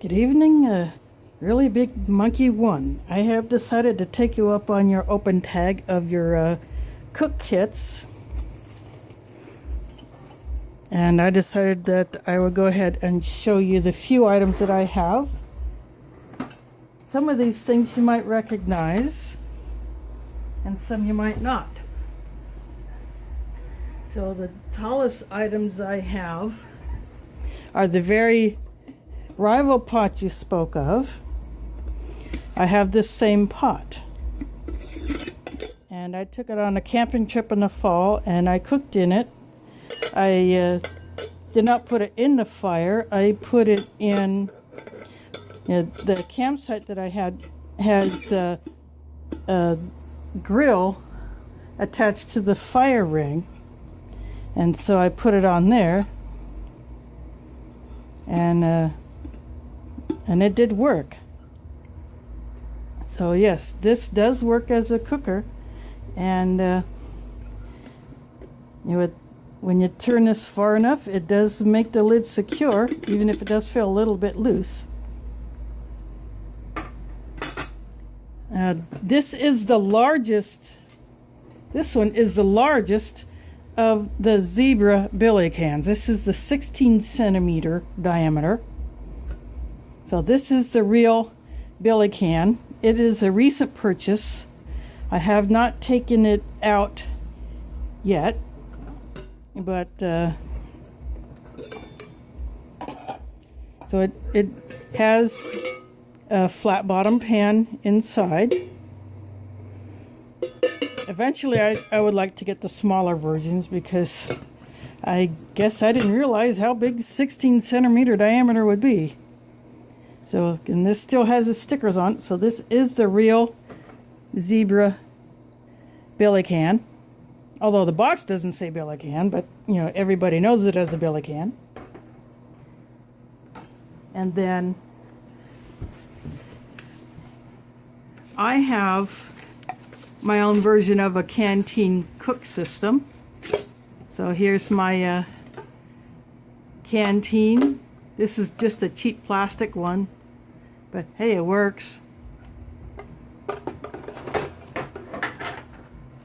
Good evening, really big monkey one. I have decided to take you up on your open tag of your cook kits. And I decided that I would go ahead and show you the few items that I have. Some of these things you might recognize, and some you might not. So the tallest items I have are the very rival pot you spoke of. I have this same pot, and I took it on a camping trip in the fall and I cooked in it. I did not put it in the fire. I put it in the campsite that I had has a grill attached to the fire ring, and so I put it on there, and it did work. So yes, this does work as a cooker, and when you turn this far enough, it does make the lid secure, even if it does feel a little bit loose. This is the largest. This one is the largest of the Zebra billy cans. This is the 16 centimeter diameter. So this is the real billy can. It is a recent purchase. I have not taken it out yet, but so it has a flat bottom pan inside. Eventually I would like to get the smaller versions, because I guess I didn't realize how big 16 centimeter diameter would be. So, and this still has the stickers on it. So this is the real Zebra billy can. Although the box doesn't say billy can, but everybody knows it as a billy can. And then I have my own version of a canteen cook system. So here's my canteen. This is just a cheap plastic one, but hey, it works.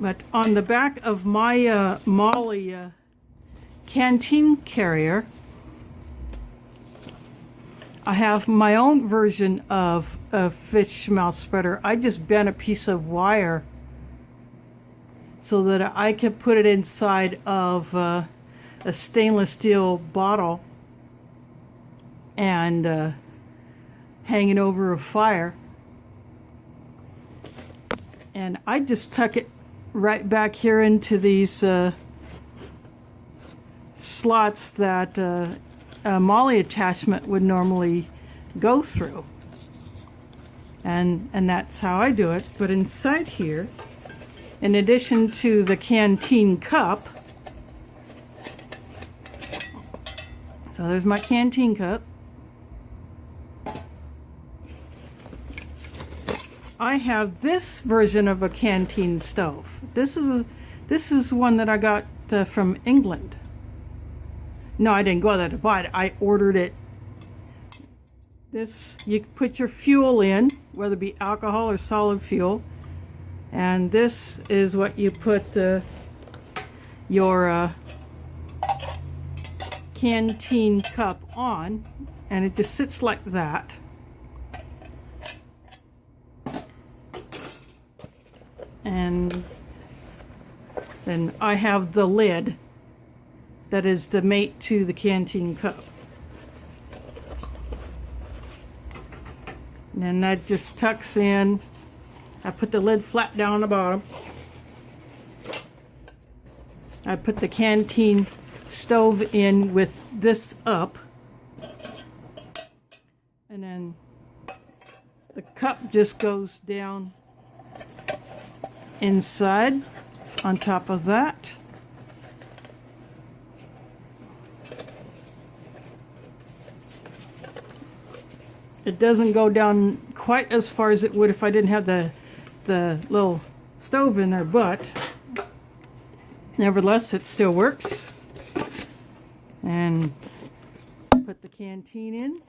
But on the back of my Molly canteen carrier, I have my own version of a fish mouth spreader. I just bent a piece of wire so that I could put it inside of a stainless steel bottle and hang it over a fire. And I just tuck it right back here into these slots that a Molly attachment would normally go through. And that's how I do it. But inside here, in addition to the canteen cup, so there's my canteen cup. I have this version of a canteen stove. This is one that I got from England. No, I didn't go there to buy it. I ordered it. This, you put your fuel in, whether it be alcohol or solid fuel, and this is what you put your canteen cup on, and it just sits like that. And then I have the lid that is the mate to the canteen cup. And then that just tucks in. I put the lid flat down on the bottom. I put the canteen stove in with this up. And then the cup just goes down inside on top of that. It doesn't go down quite as far as it would if I didn't have the little stove in there, but nevertheless it still works. And put the canteen in.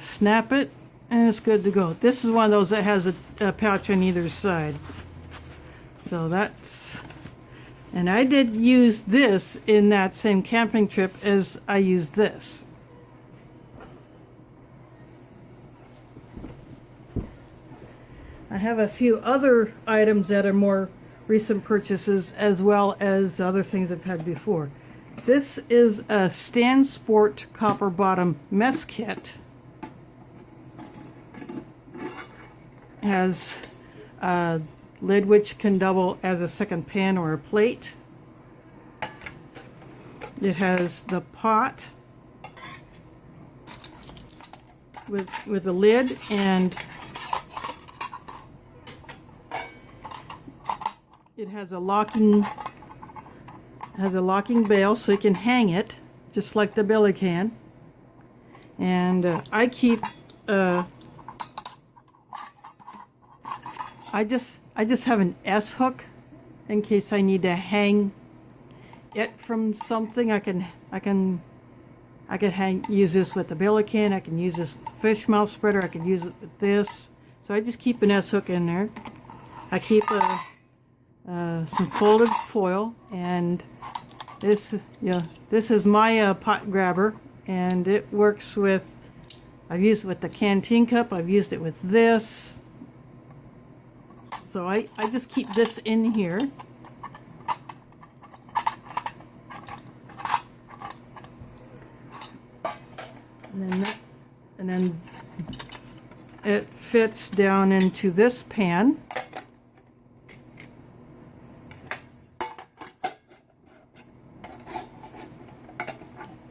snap it, and it's good to go. This is one of those that has a pouch on either side. So that's, and I did use this in that same camping trip as I used this. I have a few other items that are more recent purchases, as well as other things I've had before. This is a Stan Sport copper bottom mess kit. Has a lid which can double as a second pan or a plate. It has the pot with a lid, and it has a locking bail so you can hang it just like the billy can. And I keep I just have an S hook in case I need to hang it from something. I can use this with the billy can. I can use this with fish mouth spreader. I can use it with this. So I just keep an S hook in there. I keep some folded foil, and this is my pot grabber, and it works with. I've used it with the canteen cup. I've used it with this. So I just keep this in here. And then it fits down into this pan.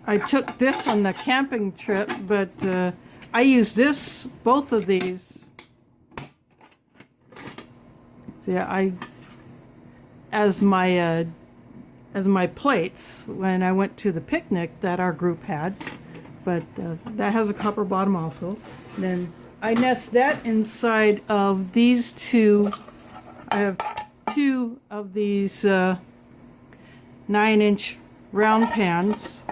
I took this on the camping trip, but I used both of these. See, as my plates when I went to the picnic that our group had, but that has a copper bottom also. Then I nest that inside of these two. I have two of these 9-inch round pans.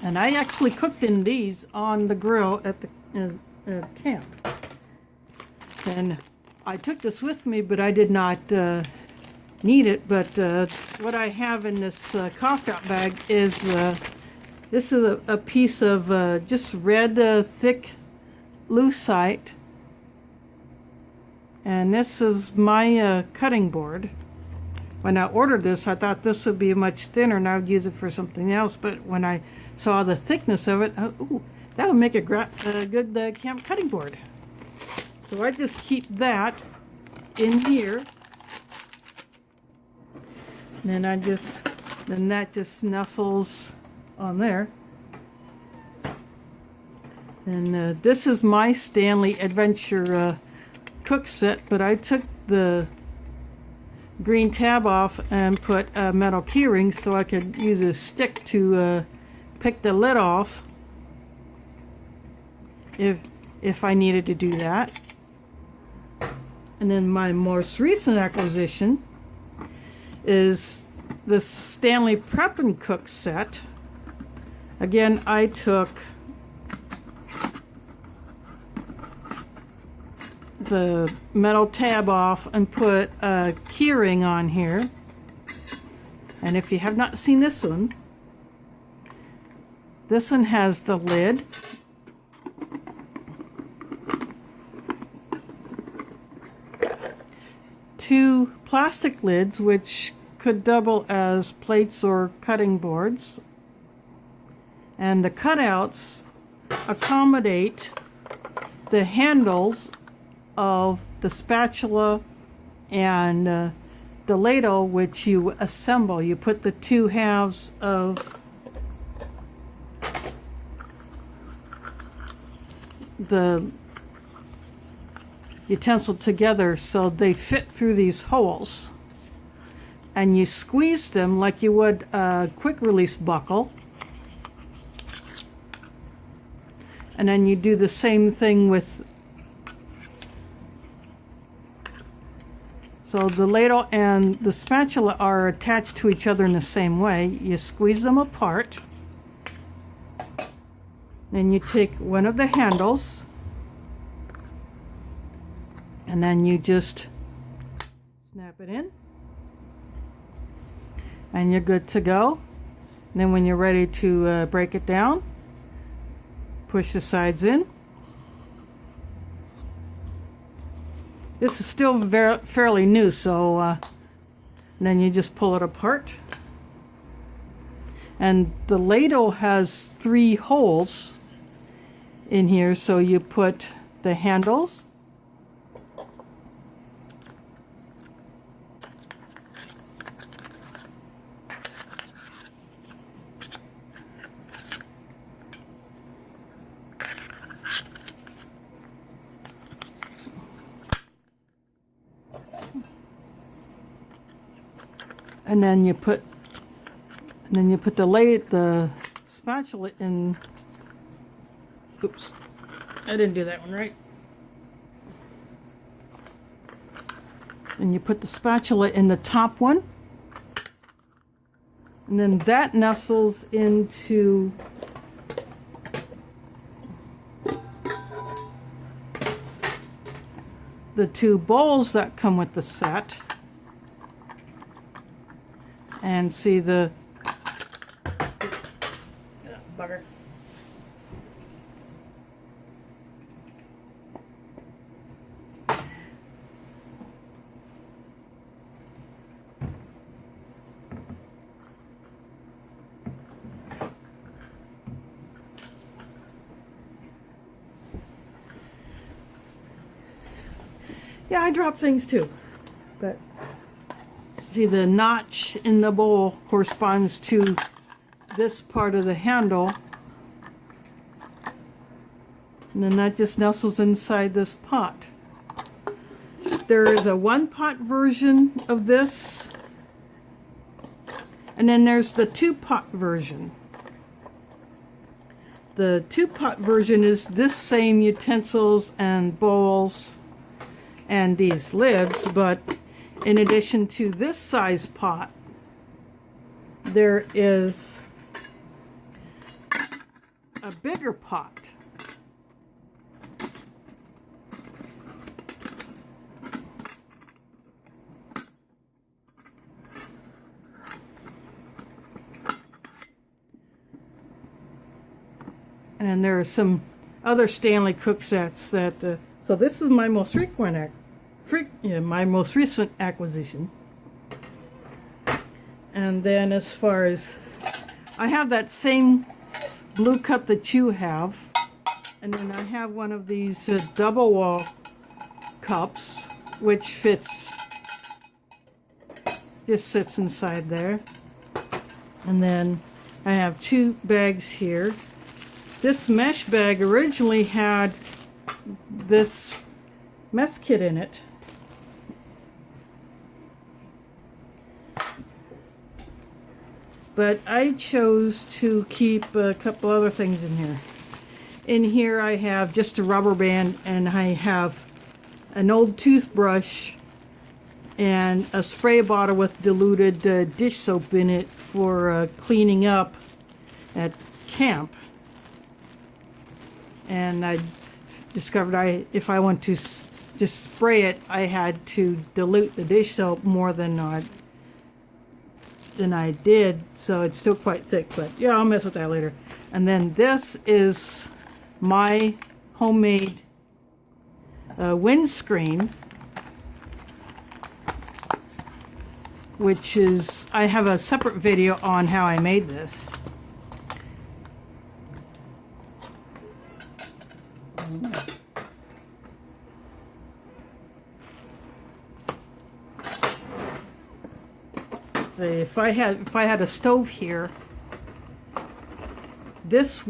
And I actually cooked in these on the grill at the camp. And I took this with me, but I did not need it. But what I have in this cough drop bag is, this is a piece of just red thick lucite. And this is my cutting board. When I ordered this, I thought this would be much thinner and I would use it for something else. But when I saw the thickness of it, ooh, that would make a good camp cutting board. So I just keep that in here. And then that just nestles on there. And this is my Stanley Adventure cook set, but I took the green tab off and put a metal key ring so I could use a stick to pick the lid off if I needed to do that. And then my most recent acquisition is the Stanley Prep and Cook set. Again, I took the metal tab off and put a key ring on here. And if you have not seen this one has the lid. Two plastic lids which could double as plates or cutting boards. And the cutouts accommodate the handles of the spatula and the ladle, which you assemble. You put the two halves of the utensil together so they fit through these holes, and you squeeze them like you would a quick release buckle, and then you do the same thing with. So the ladle and the spatula are attached to each other in the same way. You squeeze them apart. Then you take one of the handles, and then you just snap it in, and you're good to go. And then when you're ready to break it down, push the sides in. This is still fairly new, so then you just pull it apart. And the ladle has 3 holes in here, so you put the handles, and then you put the spatula in. Oops, I didn't do that one right. And you put the spatula in the top one, and then that nestles into the 2 bowls that come with the set. And see the bugger. Yeah, I drop things too, but see, the notch in the bowl corresponds to this part of the handle, and then that just nestles inside this pot. There is a 1-pot version of this, and then there's the 2-pot version. The 2-pot version is this same utensils and bowls and these lids, but in addition to this size pot, there is a bigger pot. And there are some other Stanley cook sets that, so this is my most my most recent acquisition. And then as far as, I have that same blue cup that you have, and then I have one of these double wall cups, which fits, just sits inside there. And then I have 2 bags here. This mesh bag originally had this mess kit in it. But I chose to keep a couple other things in here. In here I have just a rubber band, and I have an old toothbrush and a spray bottle with diluted dish soap in it for cleaning up at camp. And I discovered if I want to just spray it, I had to dilute the dish soap more than I did, so it's still quite thick, but yeah, I'll mess with that later. And then this is my homemade windscreen, which is, I have a separate video on how I made this. See, if I had a stove here, this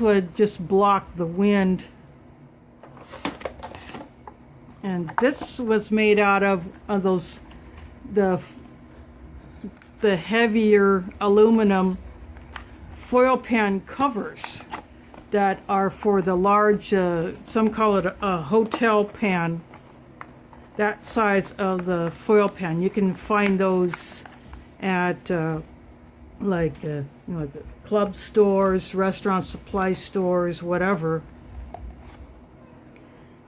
would just block the wind, and this was made out of those the heavier aluminum foil pan covers that are for the large, some call it a hotel pan, that size of the foil pan. You can find those at like like club stores, restaurant supply stores, whatever.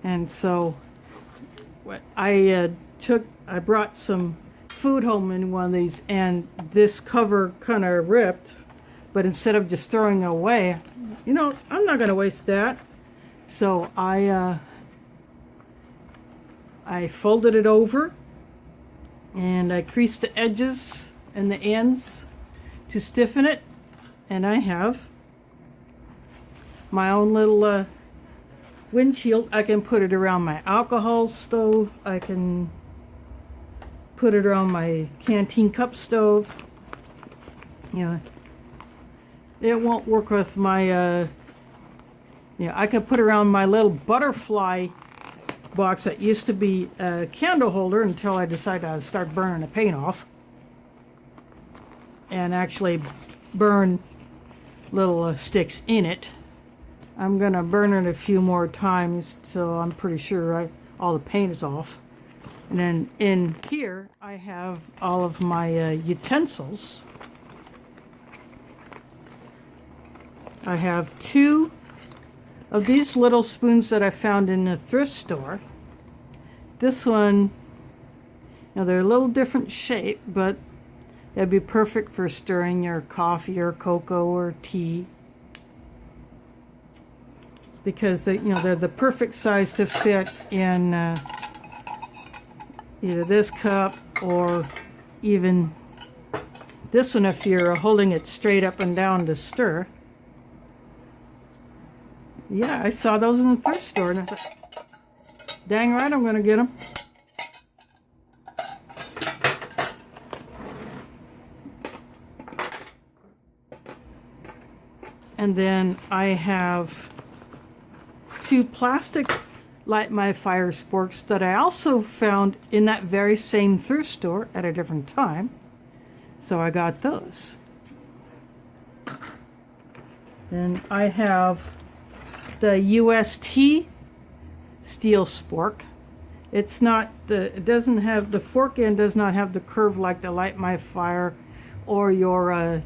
And so I brought some food home in one of these, and this cover kind of ripped. But instead of just throwing it away, I'm not going to waste that. So I folded it over, and I creased the edges and the ends to stiffen it. And I have my own little windshield. I can put it around my alcohol stove. I can put it around my canteen cup stove. It won't work with my I could put it around my little butterfly box that used to be a candle holder until I decided I'd start burning the paint off and actually burn little sticks in it. I'm gonna burn it a few more times so I'm pretty sure all the paint is off. And then in here I have all of my utensils. I have 2 of these little spoons that I found in a thrift store. This one, they're a little different shape, but they'd be perfect for stirring your coffee or cocoa or tea, because they're the perfect size to fit in either this cup or even this one if you're holding it straight up and down to stir. Yeah, I saw those in the thrift store, and I thought, dang right, I'm going to get them. And then I have 2 plastic Light My Fire sporks that I also found in that very same thrift store at a different time. So I got those. Then I have the UST steel spork. It's not it doesn't have the fork end, does not have the curve like the Light My Fire or your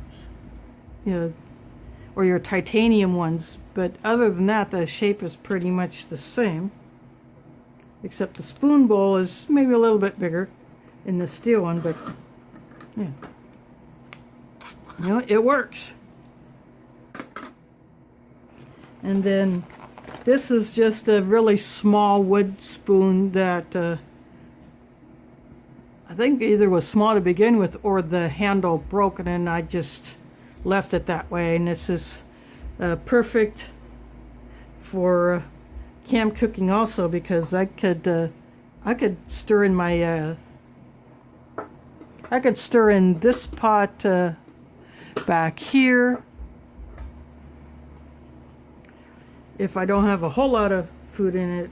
or your titanium ones, but other than that the shape is pretty much the same, except the spoon bowl is maybe a little bit bigger in the steel one, but yeah, it works. And then this is just a really small wood spoon that I think either was small to begin with or the handle broke, and I just left it that way. And this is perfect for camp cooking also, because I could stir in my I could stir in this pot back here if I don't have a whole lot of food in it.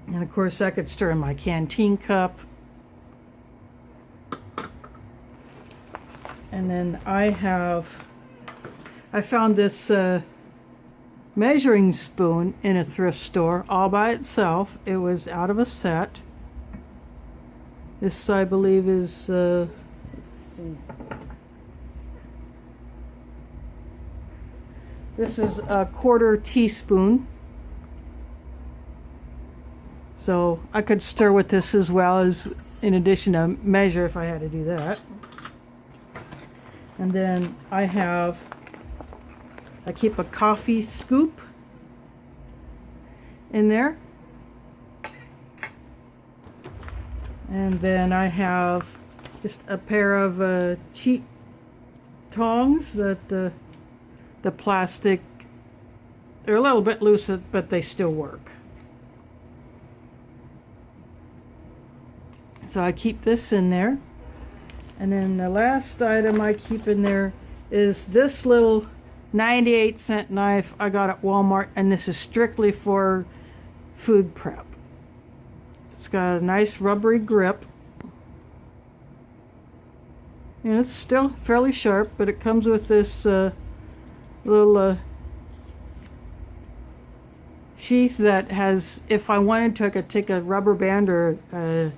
And of course I could stir in my canteen cup. And then I found this measuring spoon in a thrift store all by itself. It was out of a set. This, I believe, is let's see. This is a 1/4 teaspoon. So I could stir with this as well, as in addition to measure if I had to do that. And then I keep a coffee scoop in there. And then I have just a pair of cheap tongs that the plastic, they're a little bit loose, but they still work. So I keep this in there. And then the last item I keep in there is this little 98-cent knife I got at Walmart, and this is strictly for food prep. It's got a nice rubbery grip. And it's still fairly sharp, but it comes with this little sheath that has, if I wanted to, I could take a rubber band or a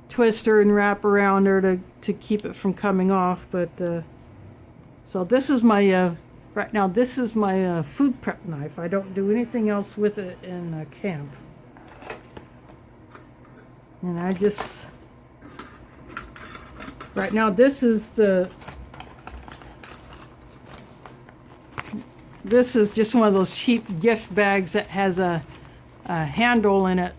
twister and wrap around there to keep it from coming off, but So this is my, right now this is my food prep knife. I don't do anything else with it in camp. And I just, right now this is just one of those cheap gift bags that has a handle in it.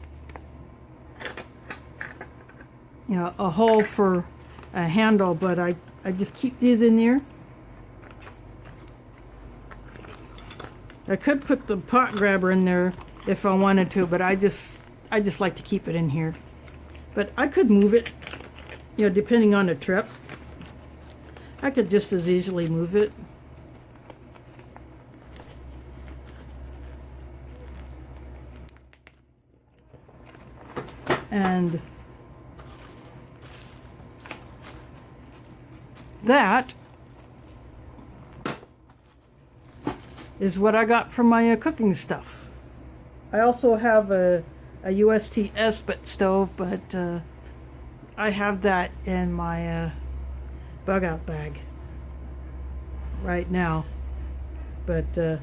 You know, a hole for a handle, but I just keep these in there. I could put the pot grabber in there if I wanted to, but I just like to keep it in here. But I could move it, you know, depending on the trip. I could just as easily move it. And that is what I got from my cooking stuff. I also have a UST Esbit stove, but I have that in my bug out bag right now. But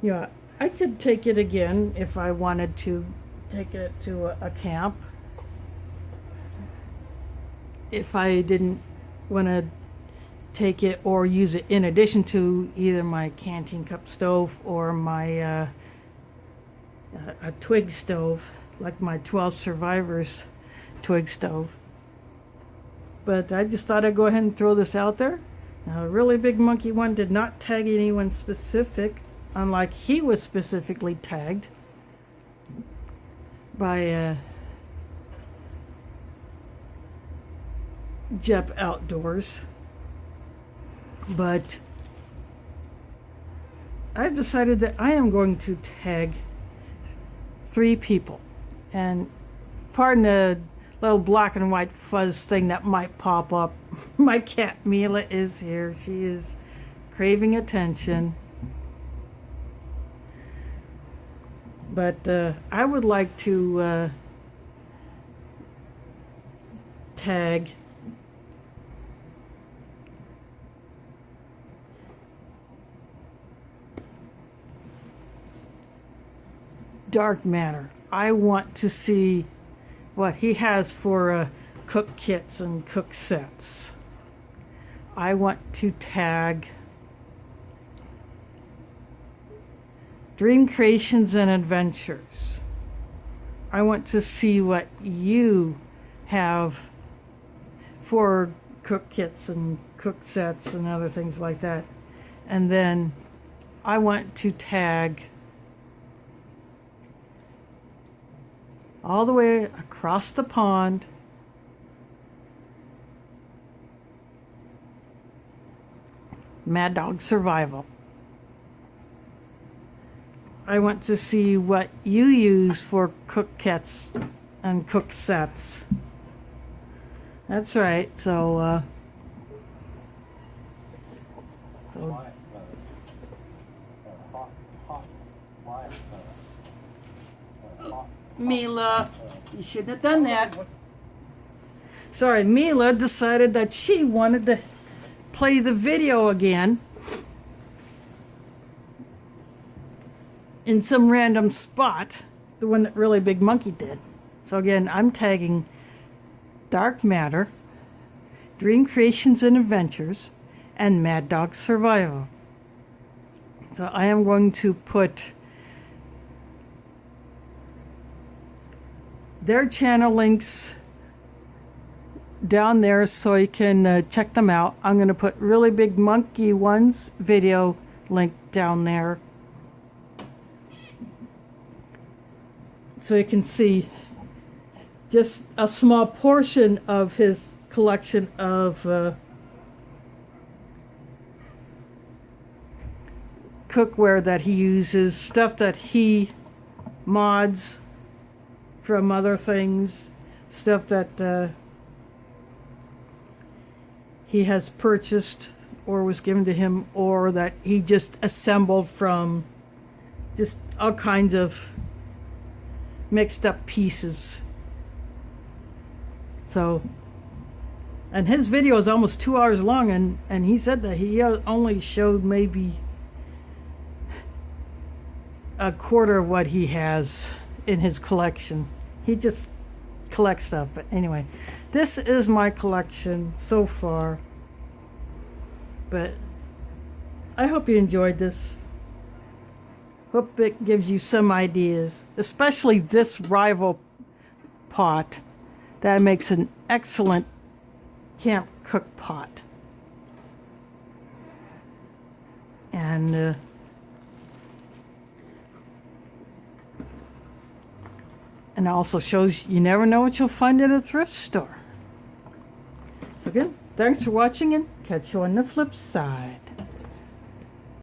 yeah, I could take it again if I wanted to take it to a camp. If I didn't want to take it or use it in addition to either my canteen cup stove or my a twig stove, like my 12 Survivors twig stove. But I just thought I'd go ahead and throw this out there. Now, a really big monkey one did not tag anyone specific, unlike he was specifically tagged by Jep Outdoors. But I've decided that I am going to tag 3 people. And pardon the little black and white fuzz thing that might pop up. My cat Mila is here. She is craving attention. But I would like to tag Dark Matter. I want to see what he has for cook kits and cook sets. I want to tag Dream Creations and Adventures. I want to see what you have for cook kits and cook sets and other things like that. And then I want to tag all the way across the pond Mad Dog Survival. I want to see what you use for cook kits and cook sets. That's right. So Mila, you shouldn't have done that. Sorry, Mila decided that she wanted to play the video again in some random spot, the one that Really Big Monkey did. So again, I'm tagging Dark Matter, Dream Creations and Adventures, and Mad Dog Survival. So I am going to put their channel links down there so you can check them out. I'm going to put Really Big Monkey One's video link down there so you can see just a small portion of his collection of cookware that he uses, stuff that he mods from other things, stuff that he has purchased or was given to him, or that he just assembled from just all kinds of mixed up pieces. So And his video is almost 2 hours long, and he said that he only showed maybe a quarter of what he has in his collection. He just collects stuff. But anyway, this is my collection so far. But I hope you enjoyed this. Hope it gives you some ideas, especially this rival pot that makes an excellent camp cook pot. And it also shows you never know what you'll find at a thrift store. So again, thanks for watching, and catch you on the flip side.